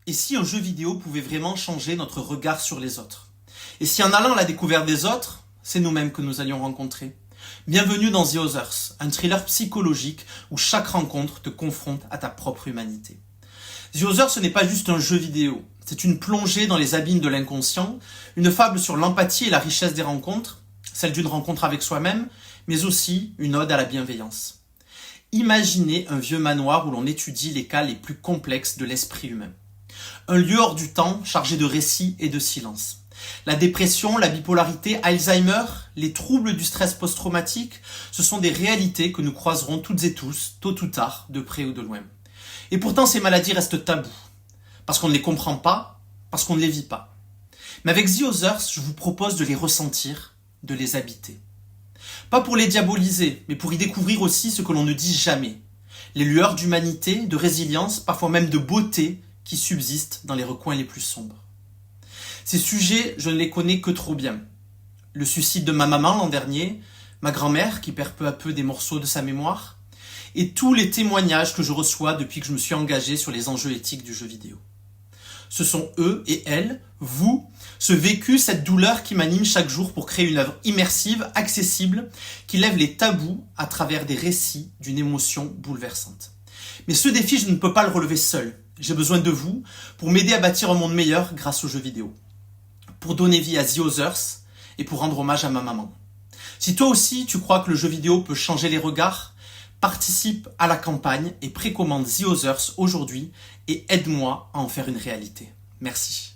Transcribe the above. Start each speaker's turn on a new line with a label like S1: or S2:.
S1: Et si un jeu vidéo pouvait vraiment changer notre regard sur les autres? Et si en allant à la découverte des autres, c'est nous-mêmes que nous allions rencontrer? Bienvenue dans The Others, un thriller psychologique où chaque rencontre te confronte à ta propre humanité. The Others, ce n'est pas juste un jeu vidéo, c'est une plongée dans les abîmes de l'inconscient, une fable sur l'empathie et la richesse des rencontres, celle d'une rencontre avec soi-même, mais aussi une ode à la bienveillance. Imaginez un vieux manoir où l'on étudie les cas les plus complexes de l'esprit humain. Un lieu hors du temps, chargé de récits et de silence. La dépression, la bipolarité, Alzheimer, les troubles du stress post-traumatique, ce sont des réalités que nous croiserons toutes et tous, tôt ou tard, de près ou de loin. Et pourtant, ces maladies restent tabous. Parce qu'on ne les comprend pas, parce qu'on ne les vit pas. Mais avec The Others, je vous propose de les ressentir, de les habiter. Pas pour les diaboliser, mais pour y découvrir aussi ce que l'on ne dit jamais. Les lueurs d'humanité, de résilience, parfois même de beauté, qui subsistent dans les recoins les plus sombres. Ces sujets, je ne les connais que trop bien. Le suicide de ma maman l'an dernier, ma grand-mère qui perd peu à peu des morceaux de sa mémoire, et tous les témoignages que je reçois depuis que je me suis engagé sur les enjeux éthiques du jeu vidéo. Ce sont eux et elles, vous, ce vécu, cette douleur qui m'anime chaque jour pour créer une œuvre immersive, accessible, qui lève les tabous à travers des récits d'une émotion bouleversante. Mais ce défi, je ne peux pas le relever seul. J'ai besoin de vous pour m'aider à bâtir un monde meilleur grâce aux jeux vidéo. Pour donner vie à The Others et pour rendre hommage à ma maman. Si toi aussi tu crois que le jeu vidéo peut changer les regards, participe à la campagne et précommande The Others aujourd'hui et aide-moi à en faire une réalité. Merci.